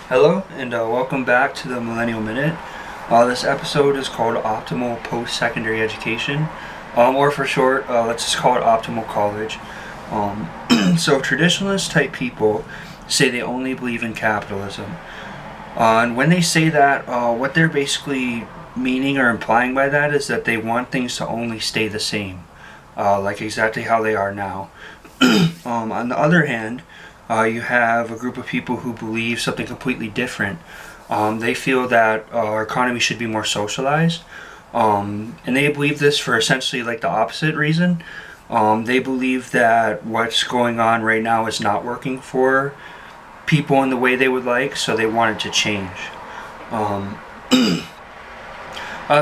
Hello, and welcome back to the Millennial Minute. This episode is called Optimal Post-Secondary Education, or for short, let's just call it Optimal College. So traditionalist type people say they only believe in capitalism. And when they say that, what they're basically meaning or implying by that is that they want things to only stay the same, like exactly how they are now. On the other hand, you have a group of people who believe something completely different. They feel that our economy should be more socialized, and they believe this for essentially like the opposite reason. They believe that what's going on right now is not working for people in the way they would like, so they want it to change. Um,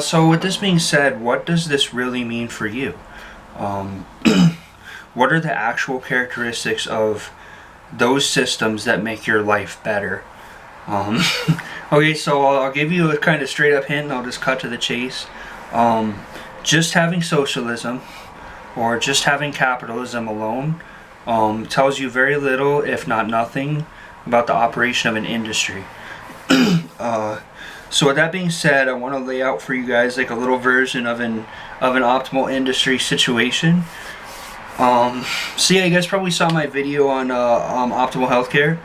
so with this being said, what does this really mean for you? Um, what are the actual characteristics of those systems that make your life better? Um, okay, so I'll give you a kind of straight up hint and I'll just cut to the chase. Just having socialism or just having capitalism alone tells you very little, if not nothing, about the operation of an industry. So with that being said, I want to lay out for you guys like a little version of an optimal industry situation. So yeah, you guys probably saw my video on optimal healthcare.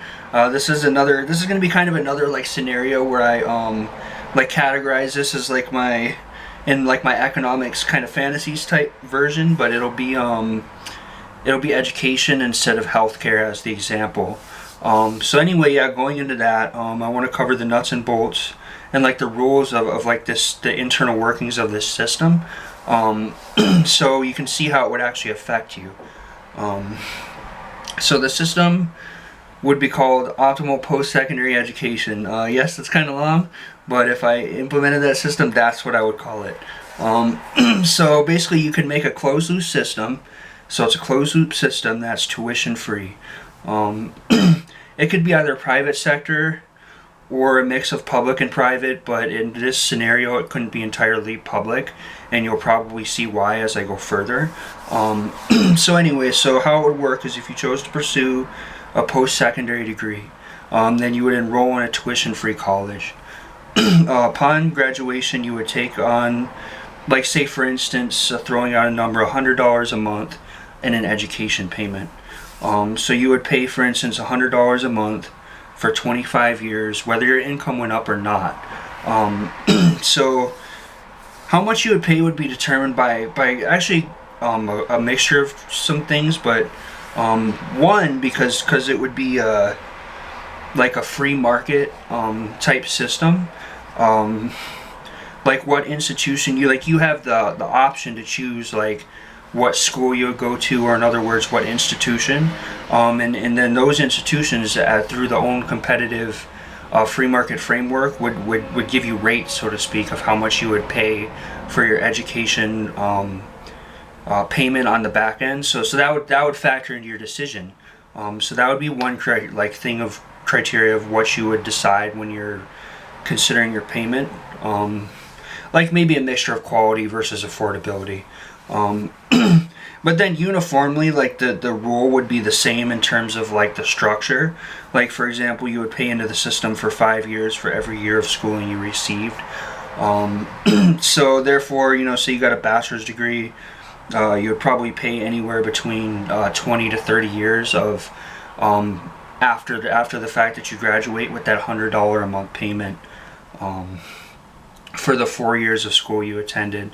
This is going to be kind of another like scenario where I like categorize this as like my economics kind of fantasies type version, but it'll be education instead of healthcare as the example. So anyway, yeah, going into that, I want to cover the nuts and bolts and like the rules of like the internal workings of this system. So you can see how it would actually affect you. So the system would be called optimal post-secondary education. Yes, that's kind of long, but if I implemented that system, that's what I would call it. So basically you can make a closed loop system. So it's a closed loop system that's tuition free. It could be either private sector or a mix of public and private, but in this scenario it couldn't be entirely public, and you'll probably see why as I go further. So anyway, so how it would work is if you chose to pursue a post-secondary degree, then you would enroll in a tuition-free college. Upon graduation, you would take on, like say for instance, throwing out a number, $100 a month in an education payment. So you would pay, for instance, $100 a month for 25 years, whether your income went up or not. So how much you would pay would be determined by actually a mixture of some things, but one, because it would be like a free market type system. Like what institution you have the option to choose like what school you would go to, or in other words what institution, and then those institutions through their own competitive free market framework would give you rates, so to speak, of how much you would pay for your education payment on the back end. So that would factor into your decision. So that would be one criteria of what you would decide when you're considering your payment. Like maybe a mixture of quality versus affordability. But then uniformly, like the rule would be the same in terms of like the structure. Like for example, you would pay into the system for 5 years for every year of schooling you received. So therefore, say you got a bachelor's degree, you would probably pay anywhere between 20 to 30 years of after the fact that you graduate with that $100 a month payment for the 4 years of school you attended.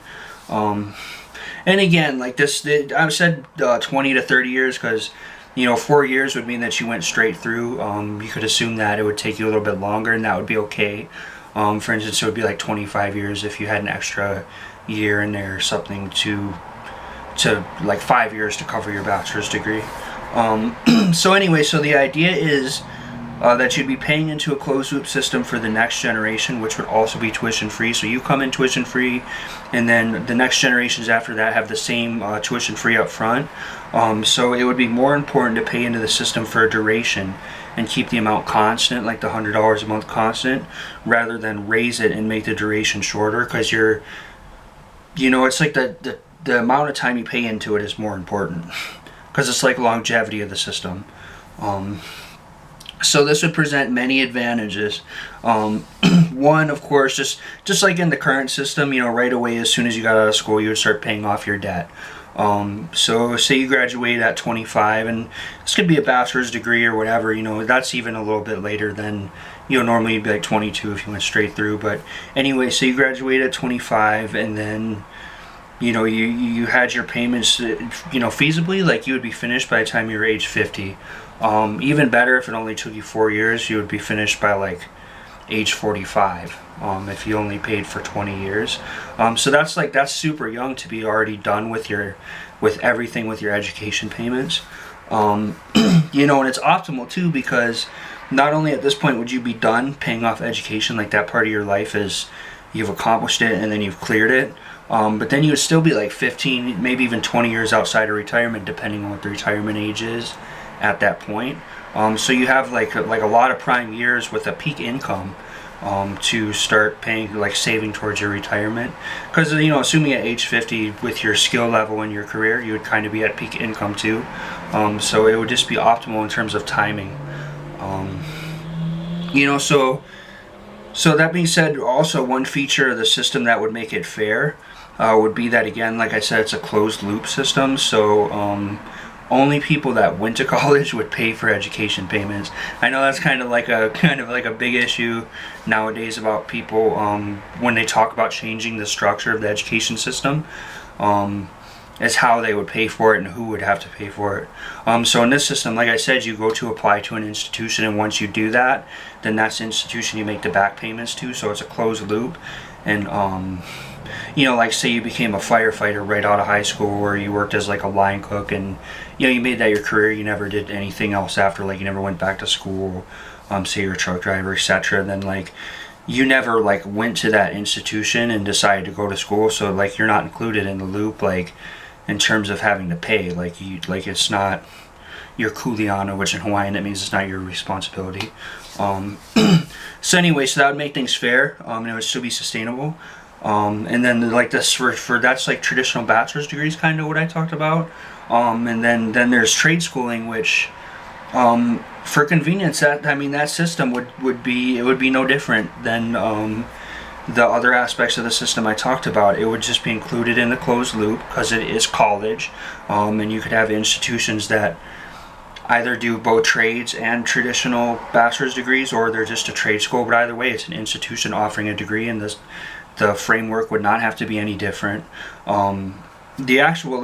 And again, like this, I said 20 to 30 years because, 4 years would mean that you went straight through. You could assume that it would take you a little bit longer, and that would be okay. For instance, it would be like 25 years if you had an extra year in there or something to like 5 years to cover your bachelor's degree. So anyway, so the idea is that you'd be paying into a closed loop system for the next generation, which would also be tuition free. So you come in tuition free, and then the next generations after that have the same tuition free up front. So it would be more important to pay into the system for a duration and keep the amount constant, like the $100 a month constant, rather than raise it and make the duration shorter, because it's like the amount of time you pay into it is more important, because it's like longevity of the system. So this would present many advantages. Um, one, of course, just like in the current system, right away as soon as you got out of school, you would start paying off your debt. So say you graduate at 25, and this could be a bachelor's degree or whatever. That's even a little bit later than normally you'd be like 22 if you went straight through. But anyway, so you graduate at 25, and then you had your payments, feasibly, like you would be finished by the time you were age 50. Even better, if it only took you 4 years, you would be finished by like age 45, if you only paid for 20 years. So that's super young to be already done with everything with your education payments. And it's optimal too, because not only at this point would you be done paying off education, like that part of your life is you've accomplished it and then you've cleared it. But then you would still be like 15, maybe even 20 years outside of retirement, depending on what the retirement age is at that point. So you have like a lot of prime years with a peak income to start paying, like saving towards your retirement. Because assuming at age 50 with your skill level in your career, you would kind of be at peak income too. So it would just be optimal in terms of timing. So that being said, also one feature of the system that would make it fair would be that, again, like I said, it's a closed loop system. So only people that went to college would pay for education payments. I know that's kind of like a big issue nowadays about people when they talk about changing the structure of the education system. Is how they would pay for it and who would have to pay for it. So in this system, like I said, you go to apply to an institution, and once you do that, then that's the institution you make the back payments to. So it's a closed loop. And like say you became a firefighter right out of high school, or you worked as like a line cook, and you made that your career, you never did anything else after, like you never went back to school, say you're a truck driver, etc. And then like you never like went to that institution and decided to go to school, so like you're not included in the loop, like in terms of having to pay. Like it's not your kuleana, which in Hawaiian that means it's not your responsibility. So anyway, so that would make things fair, and it would still be sustainable. And then like this for that's like traditional bachelor's degrees, kind of what I talked about. And then there's trade schooling, which for convenience, that system would be no different than the other aspects of the system I talked about. It would just be included in the closed loop because it is college, and you could have institutions that either do both trades and traditional bachelor's degrees, or they're just a trade school. But either way, it's an institution offering a degree, and the framework would not have to be any different. The actual,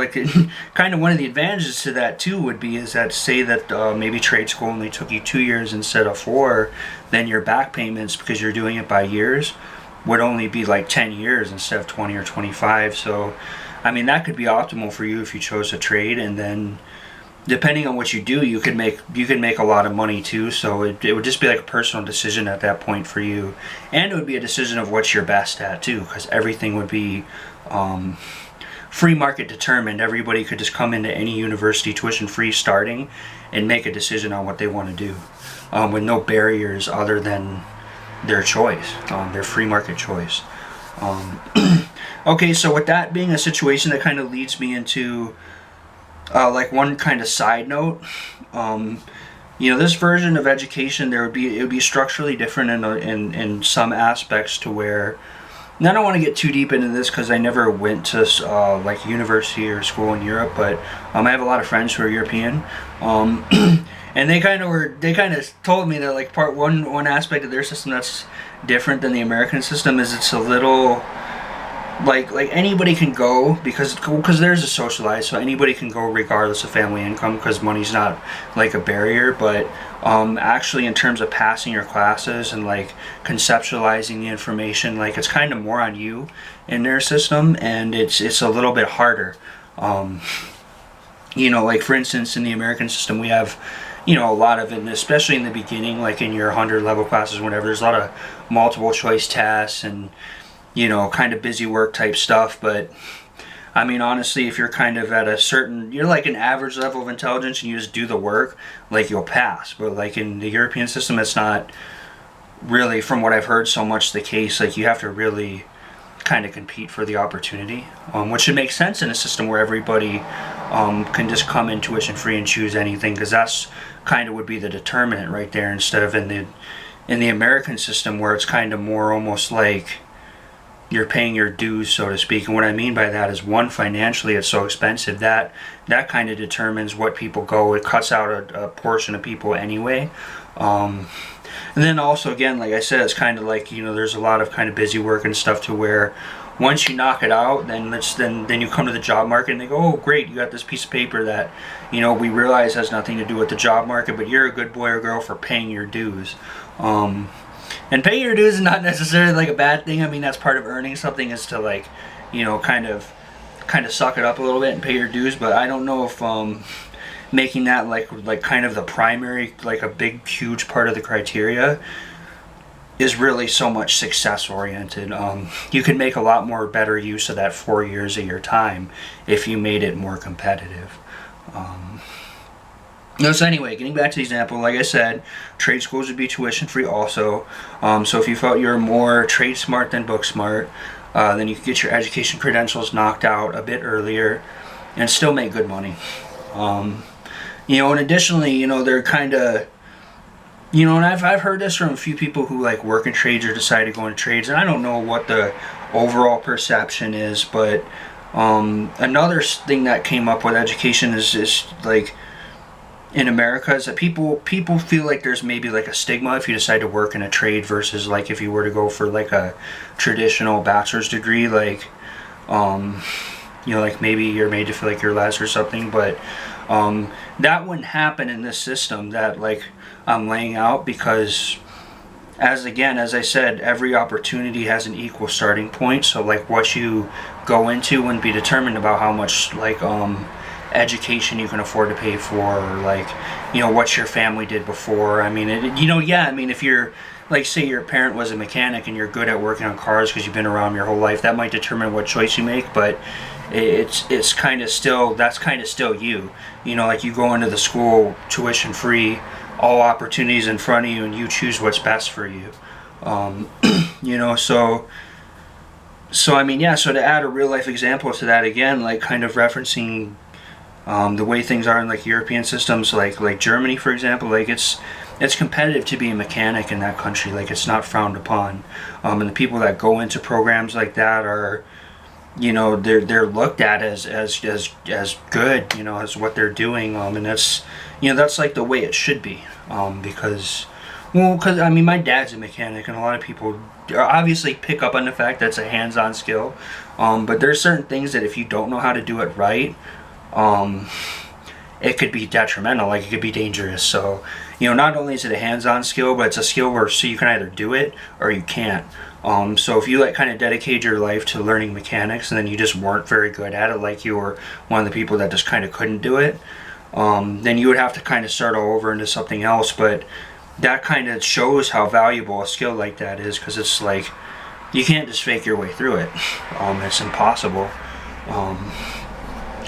kind of one of the advantages to that too would be is that, say that maybe trade school only took you 2 years instead of 4, then your back payments, because you're doing it by years, would only be like 10 years instead of 20 or 25. So that could be optimal for you if you chose a trade, and then depending on what you do, you could make a lot of money too. So it would just be like a personal decision at that point for you, and it would be a decision of what you're best at too, because everything would be free market determined. Everybody could just come into any university tuition free starting and make a decision on what they want to do, with no barriers other than their choice, their free market choice. Okay, so with that being a situation, that kind of leads me into like one kind of side note. This version of education, it would be structurally different in some aspects, to where, and I don't want to get too deep into this because I never went to like university or school in Europe, but I have a lot of friends who are European, and they kind of told me that like one aspect of their system that's different than the American system is it's a little like anybody can go, because there's a socialized, so anybody can go regardless of family income, because money's not like a barrier. But actually, in terms of passing your classes and like conceptualizing the information, like it's kind of more on you in their system, and it's a little bit harder. Like for instance, in the American system, we have a lot of it, and especially in the beginning, like in your 100 level classes, whenever there's a lot of multiple choice tests and kind of busy work type stuff. But honestly, if you're kind of at you're like an average level of intelligence and you just do the work, like you'll pass. But like in the European system, it's not really, from what I've heard, so much the case. Like you have to really kind of compete for the opportunity, which should make sense in a system where everybody can just come in tuition free and choose anything, because that's kind of would be the determinant right there, instead of in the American system, where it's kind of more almost like you're paying your dues, so to speak. And what I mean by that is, one, financially it's so expensive that kind of determines what people go. It cuts out a portion of people anyway. And then also, again, like I said, it's kind of like, there's a lot of kind of busy work and stuff, to where once you knock it out, then you come to the job market and they go, oh great, you got this piece of paper that we realize has nothing to do with the job market, but you're a good boy or girl for paying your dues. And paying your dues is not necessarily like a bad thing. I mean, that's part of earning something, is to like, kind of suck it up a little bit and pay your dues. But I don't know if making that like kind of the primary, like a big huge part of the criteria is really so much success oriented. You can make a lot more better use of that 4 years of your time if you made it more competitive. So anyway, getting back to the example, like I said, trade schools would be tuition free also. So if you felt you were more trade smart than book smart, then you could get your education credentials knocked out a bit earlier and still make good money. And additionally, they're kind of, and I've heard this from a few people who like work in trades or decide to go into trades, and I don't know what the overall perception is, but another thing that came up with education is like, in America, is that people feel like there's maybe like a stigma if you decide to work in a trade, versus like if you were to go for like a traditional bachelor's degree, like like maybe you're made to feel like you're less or something. But that wouldn't happen in this system that like I'm laying out, because as I said, every opportunity has an equal starting point. So like what you go into wouldn't be determined about how much like education you can afford to pay for, or like what your family did before. I mean, I mean, if you're like, say your parent was a mechanic and you're good at working on cars because you've been around your whole life, that might determine what choice you make. But it's kind of still, that's kind of still you. Like you go into the school tuition free, all opportunities in front of you, and you choose what's best for you. So I mean, yeah, so to add a real life example to that, again, like kind of referencing the way things are in like European systems, like Germany, for example, like it's competitive to be a mechanic in that country. Like it's not frowned upon, and the people that go into programs like that are, they're looked at as good, as what they're doing, and that's that's like the way it should be, because I mean, my dad's a mechanic, and a lot of people obviously pick up on the fact that's a hands-on skill, but there's certain things that if you don't know how to do it right, it could be detrimental, like it could be dangerous. So not only is it a hands-on skill, but it's a skill where so you can either do it or you can't. So if you like kind of dedicate your life to learning mechanics and then you just weren't very good at it, like you were one of the people that just kind of couldn't do it, then you would have to kind of start all over into something else. But that kind of shows how valuable a skill like that is, because it's like you can't just fake your way through it. It's impossible.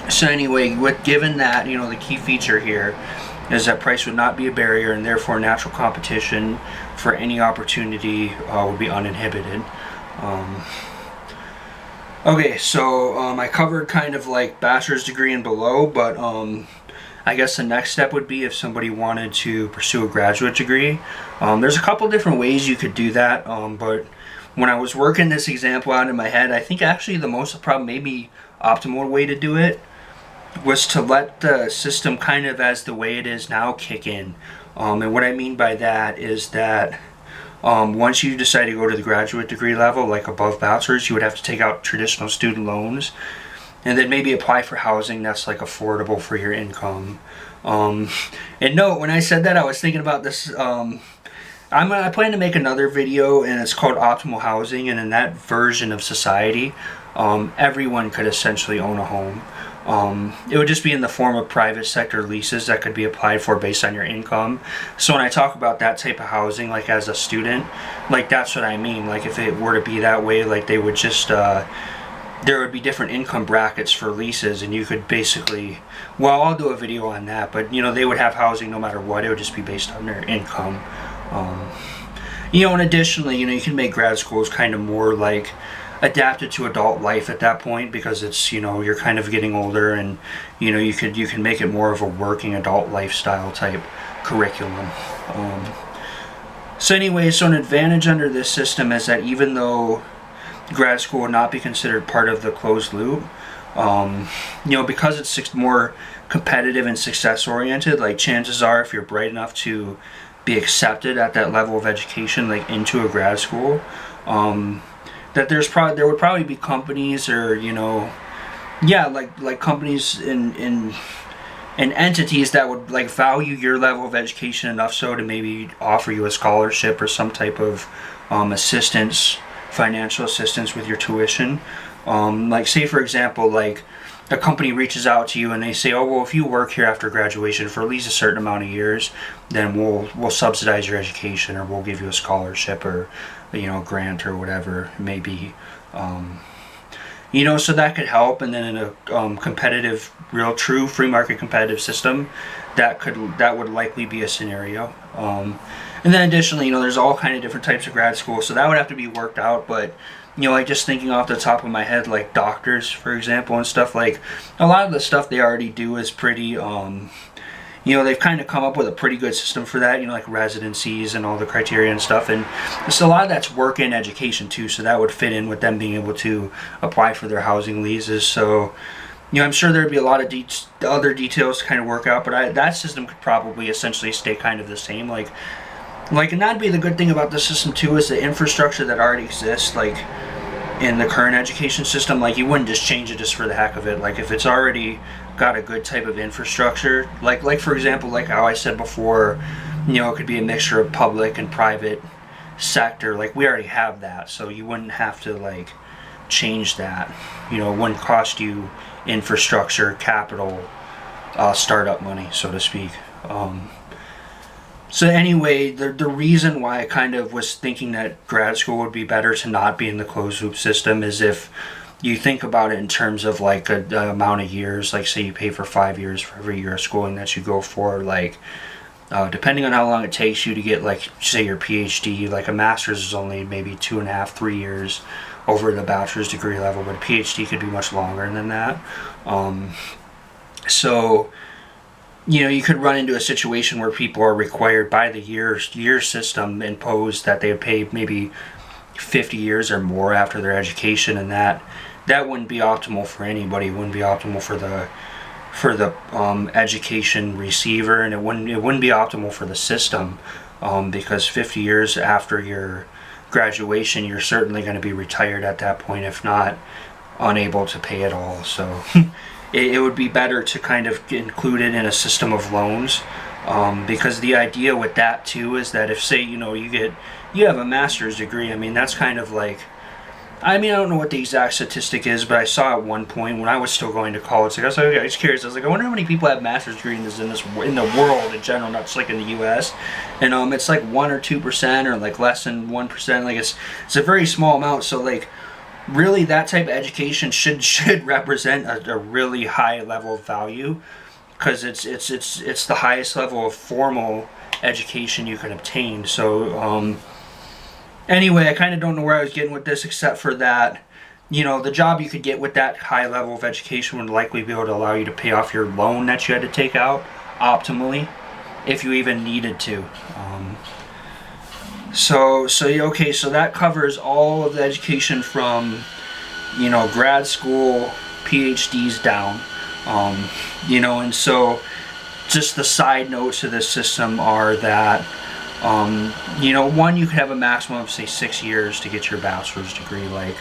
So anyway, given that, the key feature here is that price would not be a barrier, and therefore natural competition for any opportunity would be uninhibited. Okay, so I covered kind of like bachelor's degree and below, but I guess the next step would be if somebody wanted to pursue a graduate degree. There's a couple different ways you could do that, but when I was working this example out in my head, I think actually the most maybe optimal way to do it was to let the system kind of as the way it is now kick in. And what I mean by that is that once you decide to go to the graduate degree level, like above bachelor's, you would have to take out traditional student loans and then maybe apply for housing that's like affordable for your income. And note, when I said that, I was thinking about this. I plan to make another video, and it's called Optimal Housing, and in that version of society, everyone could essentially own a home. It would just be in the form of private sector leases that could be applied for based on your income. So when I talk about that type of housing, like as a student, like that's what I mean. Like if it were to be that way, like they would just, there would be different income brackets for leases, and you could basically, well, I'll do a video on that, but they would have housing no matter what. It would just be based on their income. And additionally, you can make grad schools kind of more like, adapted to adult life at that point, because it's, you're kind of getting older, and you can make it more of a working adult lifestyle type curriculum. So anyway, so an advantage under this system is that even though grad school would not be considered part of the closed loop, because it's more competitive and success oriented, like chances are, if you're bright enough to be accepted at that level of education, like into a grad school, that there would probably be companies, or like companies and entities that would like value your level of education enough so to maybe offer you a scholarship or some type of assistance, financial assistance with your tuition. Like say for example, like a company reaches out to you and they say, oh well, if you work here after graduation for at least a certain amount of years, then we'll subsidize your education, or we'll give you a scholarship, or grant, or whatever it may be. So that could help. And then in a competitive, real true free market competitive system, that would likely be a scenario. And then additionally, there's all kind of different types of grad school, so that would have to be worked out. But like just thinking off the top of my head, like doctors, for example, and stuff, like a lot of the stuff they already do is pretty, they've kind of come up with a pretty good system for that, like residencies and all the criteria and stuff. And so a lot of that's work in education too, so that would fit in with them being able to apply for their housing leases. So, I'm sure there'd be a lot of other details to kind of work out, but that system could probably essentially stay kind of the same. And that'd be the good thing about the system too, is the infrastructure that already exists, like in the current education system. Like you wouldn't just change it just for the heck of it. Like if it's already got a good type of infrastructure, like for example, like how I said before, it could be a mixture of public and private sector. Like we already have that, so you wouldn't have to like change that. It wouldn't cost you infrastructure, capital, startup money, so to speak. So anyway, the reason why I kind of was thinking that grad school would be better to not be in the closed loop system is if you think about it in terms of like the amount of years, like say you pay for 5 years for every year of schooling that you go for, like depending on how long it takes you to get, like say your PhD, like a master's is only maybe 2.5, 3 years over the bachelor's degree level, but a PhD could be much longer than that. So you could run into a situation where people are required by the year system imposed that they would pay maybe 50 years or more after their education, and that wouldn't be optimal for anybody. It wouldn't be optimal for the education receiver, and it wouldn't be optimal for the system, because 50 years after your graduation, you're certainly going to be retired at that point, if not unable to pay at all. So it would be better to kind of include it in a system of loans, because the idea with that too is that if say you have a master's degree, I mean that's kind of like, I don't know what the exact statistic is, but I saw at one point when I was still going to college, like I was curious, I was like, I wonder how many people have master's degrees in the world in general, not just like in the U.S. And it's like 1 or 2%, or like less than 1%. Like it's a very small amount. So like really that type of education should represent a really high level of value, because it's the highest level of formal education you can obtain. So anyway, I kind of don't know where I was getting with this, except for that the job you could get with that high level of education would likely be able to allow you to pay off your loan that you had to take out optimally, if you even needed to. So that covers all of the education from grad school, PhDs down. And so just the side notes to this system are that one, you could have a maximum of say 6 years to get your bachelor's degree, like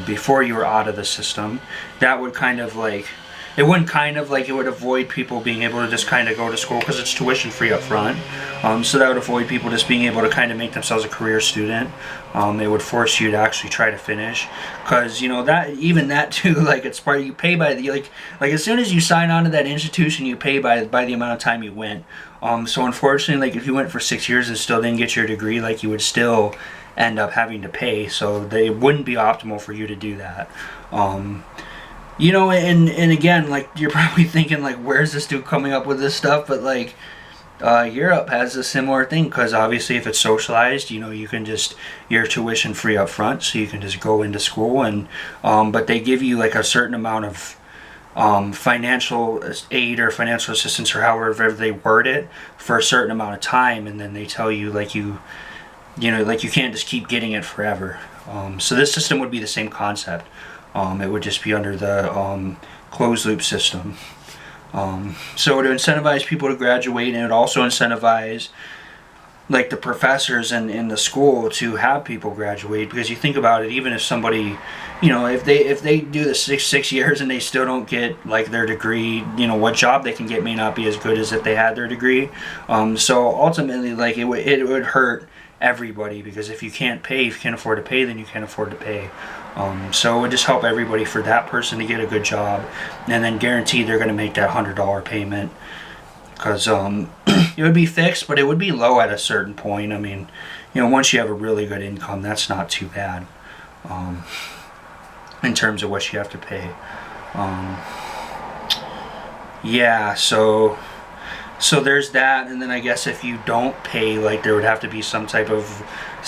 before you were out of the system. That would kind of like, it would avoid people being able to just kind of go to school, because it's tuition free up front. So that would avoid people just being able to kind of make themselves a career student. It would force you to actually try to finish, because that too, like it's part, you pay by the like as soon as you sign on to that institution, you pay by the amount of time you went. So unfortunately, like if you went for 6 years and still didn't get your degree, like you would still end up having to pay. So it wouldn't be optimal for you to do that. And again, like you're probably thinking like, where's this dude coming up with this stuff? But like, Europe has a similar thing, because obviously if it's socialized, you can just, you're tuition free up front, so you can just go into school, and but they give you like a certain amount of financial aid or financial assistance, or however they word it, for a certain amount of time, and then they tell you like like you can't just keep getting it forever. So this system would be the same concept. It would just be under the closed loop system. So to incentivize people to graduate, and it would also incentivize like the professors in the school to have people graduate, because you think about it, even if somebody, if they do the six years and they still don't get like their degree, what job they can get may not be as good as if they had their degree. So ultimately, like it would hurt everybody, because if you can't afford to pay, then you can't afford to pay. So it would just help everybody for that person to get a good job, and then guarantee they're going to make that $100 payment, because it would be fixed, but it would be low at a certain point. I mean, once you have a really good income, that's not too bad in terms of what you have to pay. Yeah, so there's that, and then I guess if you don't pay, like there would have to be some type of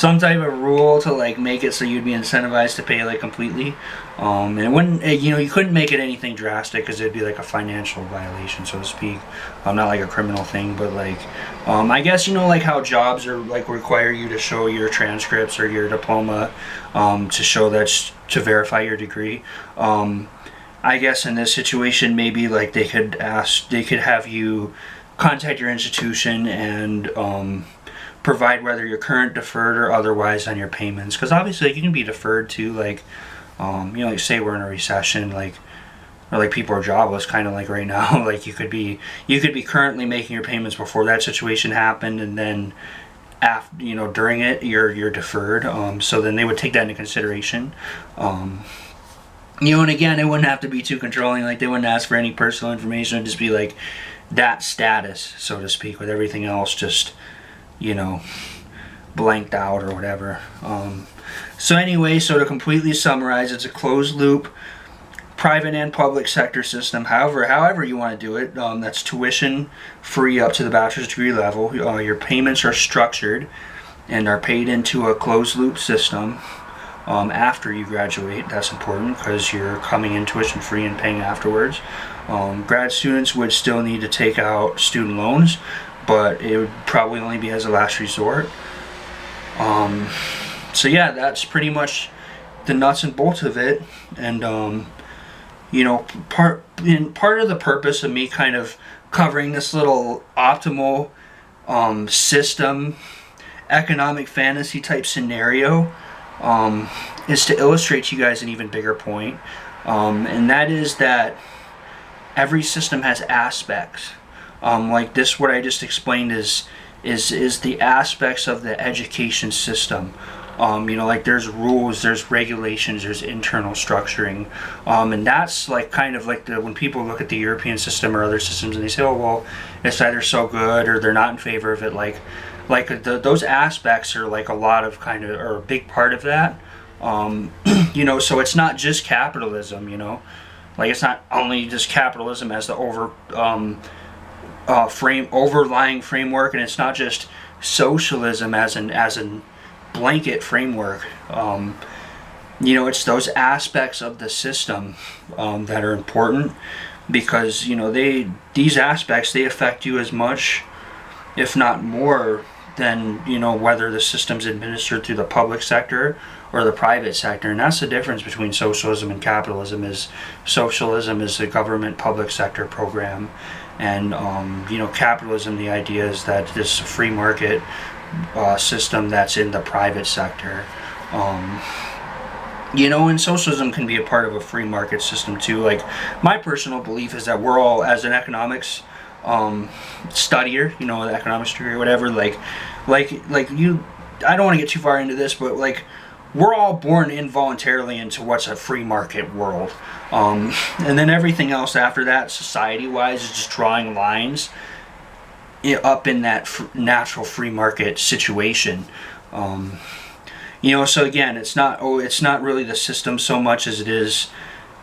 rule to like make it so you'd be incentivized to pay like completely. And it wouldn't, you couldn't make it anything drastic, because it'd be like a financial violation, so to speak. Not like a criminal thing, but like I guess like how jobs are like require you to show your transcripts or your diploma to show to verify your degree. I guess in this situation, maybe like they could have you contact your institution and provide whether you're current, deferred, or otherwise on your payments, because obviously like, you can be deferred too, like like say we're in a recession, or like people are jobless, kind of like right now. Like you could be currently making your payments before that situation happened, and then after, during it you're deferred. So then they would take that into consideration. And again, it wouldn't have to be too controlling. Like they wouldn't ask for any personal information. It'd just be like that status, so to speak, with everything else just blanked out or whatever. So anyway, so to completely summarize, it's a closed loop private and public sector system, however you want to do it. That's tuition free up to the bachelor's degree level. Your payments are structured and are paid into a closed loop system after you graduate. That's important, because you're coming in tuition free and paying afterwards. Grad students would still need to take out student loans, but it would probably only be as a last resort. So yeah, that's pretty much the nuts and bolts of it. And part of the purpose of me kind of covering this little optimal system economic fantasy type scenario is to illustrate to you guys an even bigger point, and that is that every system has aspects. Like this, what I just explained is the aspects of the education system. Like there's rules, there's regulations, there's internal structuring, and that's like kind of like when people look at the European system or other systems and they say, oh well, it's either so good or they're not in favor of it. Those aspects are like a lot of kind of, or a big part of that. So it's not just capitalism. Like it's not only just capitalism as the overlying framework, and it's not just socialism as an blanket framework. It's those aspects of the system that are important, because these aspects, they affect you as much, if not more, than whether the system's administered through the public sector or the private sector. And that's the difference between socialism and capitalism. Is socialism is a government public sector program, and capitalism, the idea is that this free market system that's in the private sector. And socialism can be a part of a free market system too. Like my personal belief is that we're all, as an economics studier, the economics degree or whatever, like you, I don't want to get too far into this, but like we're all born involuntarily into what's a free market world, and then everything else after that, society wise, is just drawing lines up in that natural free market situation. So again, it's not really the system so much as it is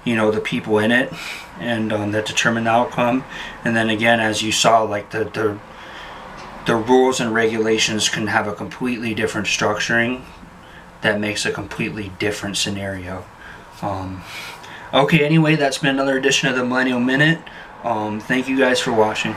the people in it, and that determine the outcome. And then again, as you saw, like the the rules and regulations can have a completely different structuring that makes a completely different scenario. Okay, anyway, that's been another edition of the Millennial Minute. Thank you guys for watching.